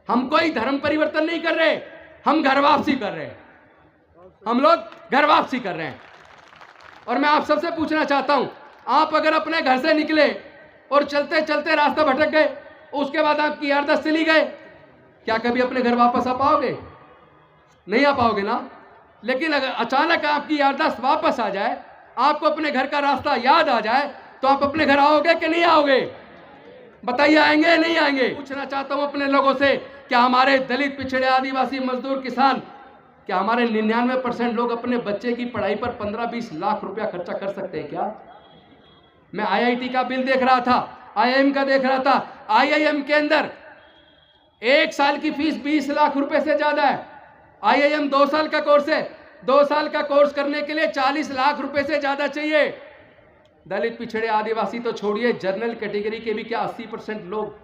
हम कोई धर्म परिवर्तन नहीं कर रहे, हम घर वापसी कर रहे हैं। हम लोग घर वापसी कर रहे हैं। और मैं आप सबसे पूछना चाहता हूं, आप अगर अपने घर से निकले और चलते चलते रास्ता भटक गए, उसके बाद आपकी याददाश्त चली गए, क्या कभी अपने घर वापस आ पाओगे? नहीं आ पाओगे ना। लेकिन अगर अचानक आपकी याददाश्त वापस आ जाए, आपको अपने घर का रास्ता याद आ जाए, तो आप अपने घर आओगे कि नहीं आओगे? बताइए, आएंगे नहीं आएंगे? पूछना चाहता हूं अपने लोगों से, क्या हमारे दलित, पिछड़े, आदिवासी, मजदूर, किसान, क्या हमारे 99% लोग अपने बच्चे की पढ़ाई पर 15-20 लाख रुपया खर्चा कर सकते हैं क्या? मैं IIT का बिल देख रहा था, IIM का देख रहा था। IIM के अंदर 1 साल की फीस 20 लाख रुपए से ज्यादा है। IIM 2 साल का कोर्स है, 2 साल का कोर्स करने के लिए 40 लाख रुपए से ज्यादा चाहिए। दलित, पिछड़े, आदिवासी तो छोड़िए, जनरल कैटेगरी के भी क्या 80% लोग,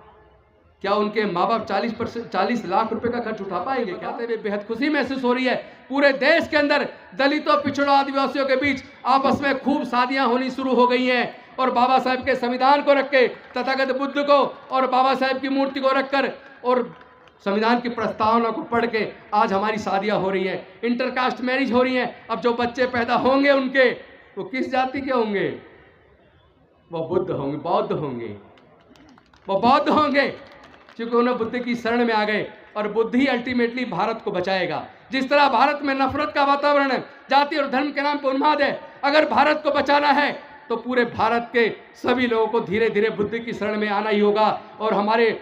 क्या उनके माँ बाप 40 लाख रुपए का खर्च उठा पाएंगे? क्या? बेहद खुशी महसूस हो रही है। पूरे देश के अंदर दलितों, पिछड़ों, आदिवासियों के बीच आपस में खूब शादियां होनी शुरू हो गई हैं। और बाबा साहेब के संविधान को रख के, तथागत बुद्ध को और बाबा साहेब की मूर्ति को रखकर और संविधान की प्रस्तावना को पढ़ के आज हमारी शादियां हो रही हैं, इंटरकास्ट मैरिज हो रही हैं। अब जो बच्चे पैदा होंगे उनके, वो किस जाति के होंगे? वो बुद्ध होंगे, बौद्ध होंगे। वो बौद्ध होंगे क्योंकि उन्हें बुद्ध की शरण में आ गए, और बुद्ध ही अल्टीमेटली भारत को बचाएगा। जिस तरह भारत में नफरत का वातावरण है, जाति और धर्म के नाम पर उन्माद है, अगर भारत को बचाना है तो पूरे भारत के सभी लोगों को धीरे धीरे बुद्ध की शरण में आना ही होगा। और हमारे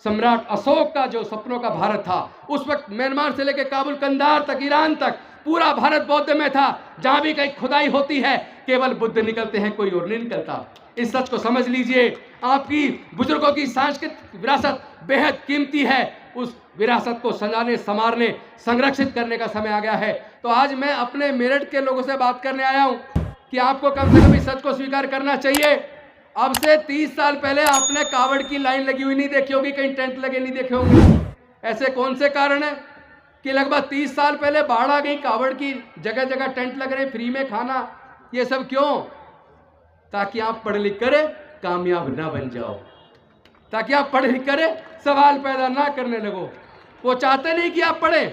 सम्राट अशोक का जो सपनों का भारत था, उस वक्त म्यांमार से लेकर काबुल, कंधार तक, ईरान तक पूरा भारत बौद्ध में था। जहां भी कहीं खुदाई होती है केवल बुद्ध निकलते हैं, कोई और नहीं निकलता। इस सच को समझ लीजिए। आपकी बुजुर्गों की सांस्कृतिक विरासत बेहद कीमती है। उस विरासत को सजाने, संवारने, संरक्षित करने का समय आ गया है। तो आज मैं अपने मेरठ के लोगों से बात करने आया हूं कि आपको कम से कम इस सच को स्वीकार करना चाहिए। अब से 30 साल पहले आपने कावड़ की लाइन लगी हुई नहीं देखी होगी, कहीं टेंट लगे नहीं देखे होंगे। ऐसे कौन से कारण है कि लगभग 30 साल पहले बाढ़ आ गई, कावड़ की जगह जगह टेंट लग रहे, फ्री में खाना, ये सब क्यों? ताकि आप पढ़ लिख कर कामयाब ना बन जाओ, ताकि आप पढ़ लिख कर सवाल पैदा ना करने लगो। वो चाहते नहीं कि आप पढ़ें,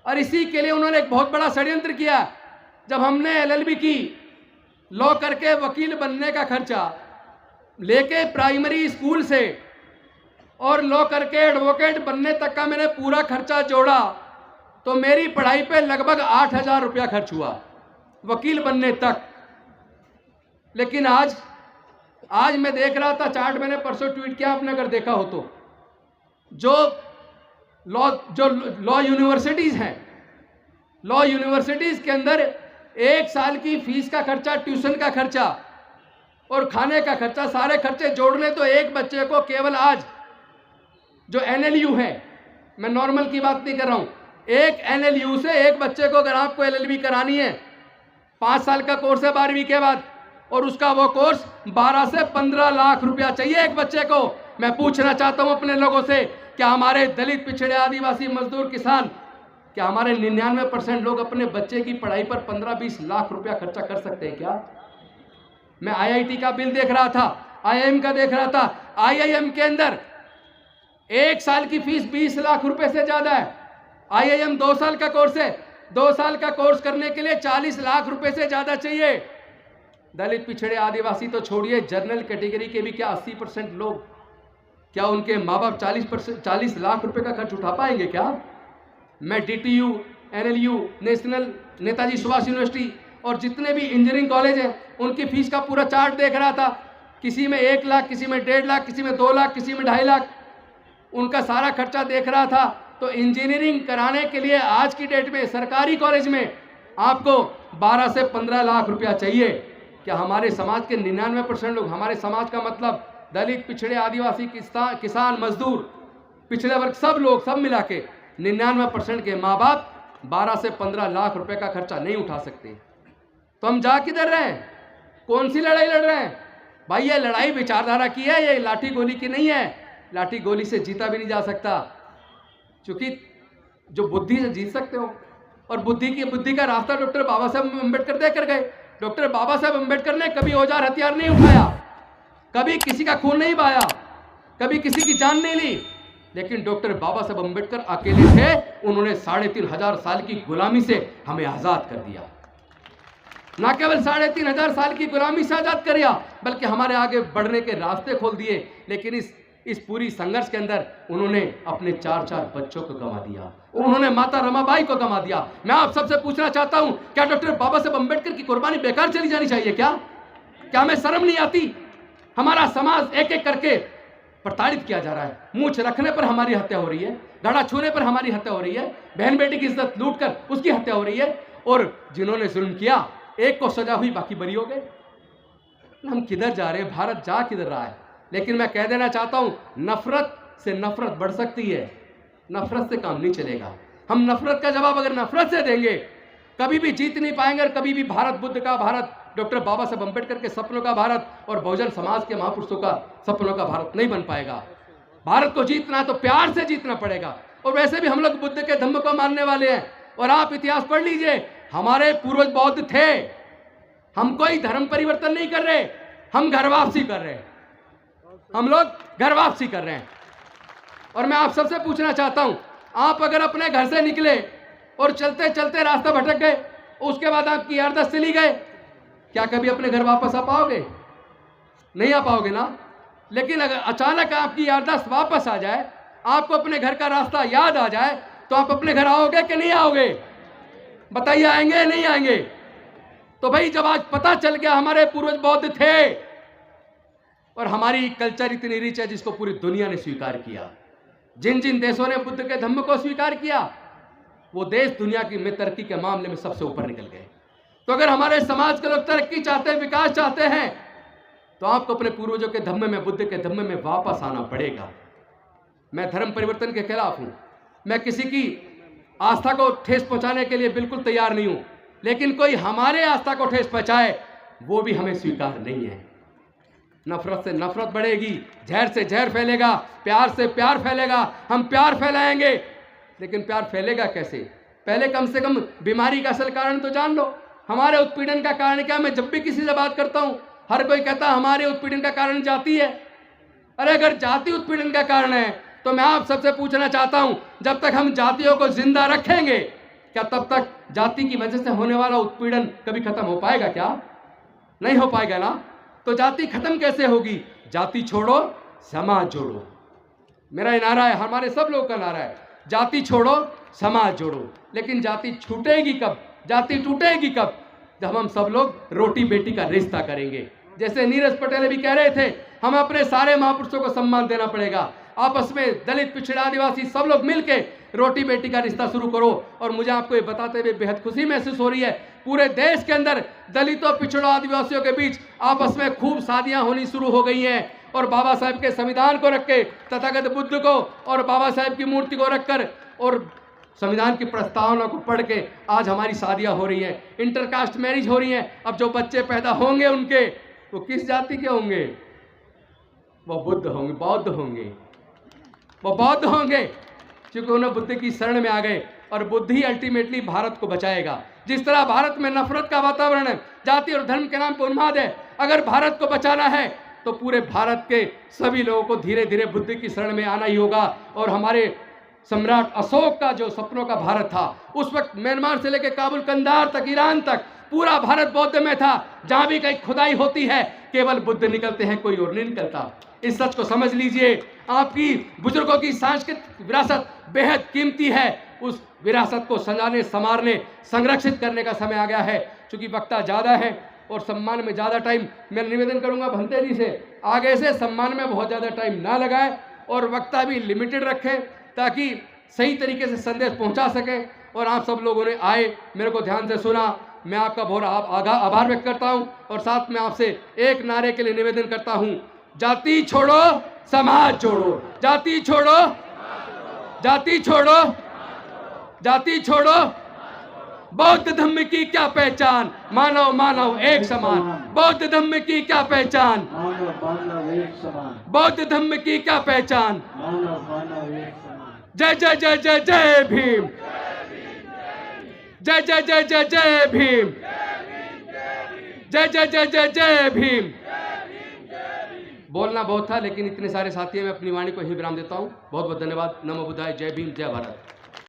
और इसी के लिए उन्होंने एक बहुत बड़ा षड्यंत्र किया। जब हमने LLB की, लॉ करके वकील बनने का खर्चा लेके प्राइमरी स्कूल से और लॉ करके एडवोकेट बनने तक का मैंने पूरा खर्चा जोड़ा, तो मेरी पढ़ाई पे लगभग 8,000 रुपया खर्च हुआ वकील बनने तक। लेकिन आज मैं देख रहा था चार्ट, मैंने परसों ट्वीट किया, आपने अगर देखा हो तो, जो लॉ यूनिवर्सिटीज हैं, लॉ यूनिवर्सिटीज के अंदर 1 साल की फीस का खर्चा, ट्यूशन का खर्चा और खाने का खर्चा, सारे खर्चे जोड़ लें तो एक बच्चे को केवल आज जो NLU है, मैं नॉर्मल की बात नहीं कर रहा हूं, एक NLU से एक बच्चे को अगर आपको LLB करानी है, 5 साल का कोर्स है 12वीं के बाद, और उसका वो कोर्स 12 से 15 लाख रुपया चाहिए एक बच्चे को। मैं पूछना चाहता हूं अपने लोगों से, क्या हमारे दलित, पिछड़े, आदिवासी, मजदूर, किसान, क्या हमारे 99% लोग अपने बच्चे की पढ़ाई पर 15-20 लाख रुपया खर्चा कर सकते हैं क्या? मैं IIT का बिल देख रहा था, IIM का देख रहा था। IIM के अंदर 1 साल की फीस 20 लाख रुपए से ज्यादा है। IIM 2 साल का कोर्स है, 2 साल का कोर्स करने के लिए 40 लाख रुपए से ज्यादा चाहिए। दलित, पिछड़े, आदिवासी तो छोड़िए, जनरल कैटेगरी के भी क्या 80% लोग, क्या उनके माँ बाप 40 लाख रुपए का खर्च उठा पाएंगे क्या? मैं DTU, NLU, national Netaji Subhash university और जितने भी इंजीनियरिंग कॉलेज हैं उनकी फीस का पूरा चार्ट देख रहा था। किसी में 1 लाख, किसी में 1.5 लाख, किसी में 2 लाख, किसी में 2.5 लाख, उनका सारा खर्चा देख रहा था। तो इंजीनियरिंग कराने के लिए आज की डेट में सरकारी कॉलेज में आपको 12 से 15 लाख रुपया चाहिए। क्या हमारे समाज के 99% लोग, हमारे समाज का मतलब दलित, पिछड़े, आदिवासी, किसान, मजदूर, पिछड़े वर्ग, सब लोग, सब मिला के 99% के माँ बाप 12 से 15 लाख रुपए का खर्चा नहीं उठा सकते। तो हम जा किधर रहे हैं? कौन सी लड़ाई लड़ रहे हैं भाई? ये लड़ाई विचारधारा की है, ये लाठी गोली की नहीं है। लाठी गोली से जीता भी नहीं जा सकता, क्योंकि जो बुद्धि से जीत सकते हो, और बुद्धि का रास्ता डॉक्टर बाबा साहब अम्बेडकर देकर गए। डॉक्टर बाबा साहब अम्बेडकर ने कभी औजार हथियार नहीं उठाया, कभी किसी का खून नहीं बहाया, कभी किसी की जान नहीं ली, लेकिन डॉक्टर बाबा साहब अम्बेडकर अकेले थे, उन्होंने 3500 साल की गुलामी से हमें आजाद कर दिया। ना केवल 3500 साल की गुलामी से आजाद कर दिया, बल्कि हमारे आगे बढ़ने के रास्ते खोल दिए। लेकिन इस पूरी संघर्ष के अंदर उन्होंने अपने 4 बच्चों को गंवा दिया, उन्होंने माता रमाबाई को गंवा दिया। मैं आप सबसे पूछना चाहता हूं, क्या डॉक्टर बाबा साहब अम्बेडकर की कुर्बानी बेकार चली जानी चाहिए? क्या हमें शर्म नहीं आती? हमारा समाज एक एक करके प्रताड़ित किया जा रहा है। मूछ रखने पर हमारी हत्या हो रही है, घड़ा छूने पर हमारी हत्या हो रही है, बहन बेटी की इज्जत लूट कर उसकी हत्या हो रही है, और जिन्होंने जुल्म किया एक को सजा हुई, बाकी बरी हो गए। हम किधर जा रहे हैं? भारत जा किधर रहा है? लेकिन मैं कह देना चाहता हूं, नफरत से नफरत बढ़ सकती है, नफरत से काम नहीं चलेगा। हम नफरत का जवाब अगर नफरत से देंगे, कभी भी जीत नहीं पाएंगे, और कभी भी भारत बुद्ध का भारत, डॉक्टर बाबा साहब अम्बेडकर के सपनों का भारत और बहुजन समाज के महापुरुषों का सपनों का भारत नहीं बन पाएगा। भारत को जीतना है तो प्यार से जीतना पड़ेगा। और वैसे भी हम लोग बुद्ध के धम्म को मानने वाले हैं, और आप इतिहास पढ़ लीजिए, हमारे पूर्वज बौद्ध थे। हम कोई धर्म परिवर्तन नहीं कर रहे, हम घर वापसी कर रहे हैं, हम लोग घर वापसी कर रहे हैं। और मैं आप सबसे पूछना चाहता हूं, आप अगर अपने घर से निकले और चलते चलते रास्ता भटक गए, उसके बाद आपकी याददाश्त चली गए, क्या कभी अपने घर वापस आ पाओगे? नहीं आ पाओगे ना। लेकिन अगर अचानक आपकी याददाश्त वापस आ जाए, आपको अपने घर का रास्ता याद आ जाए, तो आप अपने घर आओगे कि नहीं आओगे? बताइए, आएंगे नहीं आएंगे? तो भाई, जब आज पता चल गया हमारे पूर्वज बौद्ध थे, और हमारी कल्चर इतनी रिच है जिसको पूरी दुनिया ने स्वीकार किया, जिन जिन देशों ने बुद्ध के धम्म को स्वीकार किया, वो देश दुनिया की में तरक्की के मामले में सबसे ऊपर निकल गए। तो अगर हमारे समाज के लोग तरक्की चाहते हैं, विकास चाहते हैं, तो आपको अपने पूर्वजों के धम्म में, बुद्ध के धम्म में वापस आना पड़ेगा। मैं धर्म परिवर्तन के खिलाफ हूं, मैं किसी की आस्था को ठेस पहुंचाने के लिए बिल्कुल तैयार नहीं हूं, लेकिन कोई हमारे आस्था को ठेस पहुंचाए, वो भी हमें स्वीकार नहीं है। नफरत से नफरत बढ़ेगी, जहर से जहर फैलेगा, प्यार से प्यार फैलेगा। हम प्यार फैलाएंगे, लेकिन प्यार फैलेगा कैसे? पहले कम से कम बीमारी का असल कारण तो जान लो। हमारे उत्पीड़न का कारण क्या? मैं जब भी किसी से बात करता हूं, हर कोई कहता है हमारे उत्पीड़न का कारण जाति है। अरे अगर जाति उत्पीड़न का कारण है, तो मैं आप सबसे पूछना चाहता हूं, जब तक हम जातियों को जिंदा रखेंगे, क्या तब तक जाति की वजह से होने वाला उत्पीड़न कभी खत्म हो पाएगा? क्या नहीं हो पाएगा ना। तो जाति खत्म कैसे होगी? जाति छोड़ो, समाज जोड़ो। मेरा ये नारा है, हमारे सब लोगों का नारा है, जाति छोड़ो, समाज जोड़ो। लेकिन जाति छूटेगी कब, जाति टूटेगी कब? जब हम सब लोग रोटी बेटी का रिश्ता करेंगे। जैसे नीरज पटेल भी कह रहे थे, हमें अपने सारे महापुरुषों को सम्मान देना पड़ेगा। आपस में दलित, पिछड़ा, आदिवासी सब लोग मिलके रोटी बेटी का रिश्ता शुरू करो। और मुझे आपको ये बताते हुए बेहद खुशी महसूस हो रही है, पूरे देश के अंदर दलितों, पिछड़ों, आदिवासियों के बीच आपस में खूब शादियां होनी शुरू हो गई हैं। और बाबा साहब के संविधान को रख के, तथागत बुद्ध को और बाबा साहब की मूर्ति को रखकर और संविधान की प्रस्तावना को पढ़ के आज हमारी शादियां हो रही हैं, इंटरकास्ट मैरिज हो रही हैं। अब जो बच्चे पैदा होंगे उनके, वो किस जाति के होंगे? वो बुद्ध होंगे, बौद्ध होंगे, वो बौद्ध होंगे, क्योंकि उन्हें बुद्ध की शरण में आ गए। और बुद्ध ही अल्टीमेटली भारत को बचाएगा। जिस तरह भारत में नफरत का वातावरण है, जाति और धर्म के नाम पर उन्माद है, अगर भारत को बचाना है तो पूरे भारत के सभी लोगों को धीरे धीरे बुद्ध की शरण में आना ही होगा। और हमारे सम्राट अशोक का जो सपनों का भारत था, उस वक्त म्यांमार से लेकर काबुल, कंधार तक, ईरान तक पूरा भारत बौद्ध में था। जहां भी कहीं खुदाई होती है, केवल बुद्ध निकलते हैं, कोई और नहीं निकलता। इस सच को समझ लीजिए। आपकी बुजुर्गों की सांस्कृतिक विरासत बेहद कीमती है। उस विरासत को सजाने, संवारने, संरक्षित करने का समय आ गया है। चूंकि वक्ता ज़्यादा है और सम्मान में ज़्यादा टाइम, मैं निवेदन करूंगा भंते जी से, आगे से सम्मान में बहुत ज़्यादा टाइम ना लगाए और वक्ता भी लिमिटेड रखें, ताकि सही तरीके से संदेश पहुंचा सकें। और आप सब लोगों ने आए, मेरे को ध्यान से सुना, मैं आपका बहुत आभार व्यक्त करता हूं। और साथ में आपसे एक नारे के लिए निवेदन करता हूं, जाति छोड़ो, समाज जोड़ो। जाति छोड़ो, जाति छोड़ो, जाति छोड़ो। बौद्ध धम्म की क्या पहचान? मानव मानव एक समान। बौद्ध धम्म की क्या पहचान? मानव मानव एक समान। बौद्ध धम्म की क्या पहचान? मानव मानव एक समान। जय जय जय जय जय भीम। जय जय जय जय जय भीम। जय जय जय जय जय भीम। बोलना बहुत था, लेकिन इतने सारे साथी हैं, मैं अपनी वाणी को यहीं विराम देता हूँ। बहुत बहुत धन्यवाद। नमो बुद्धाय। जय भीम, जय भारत।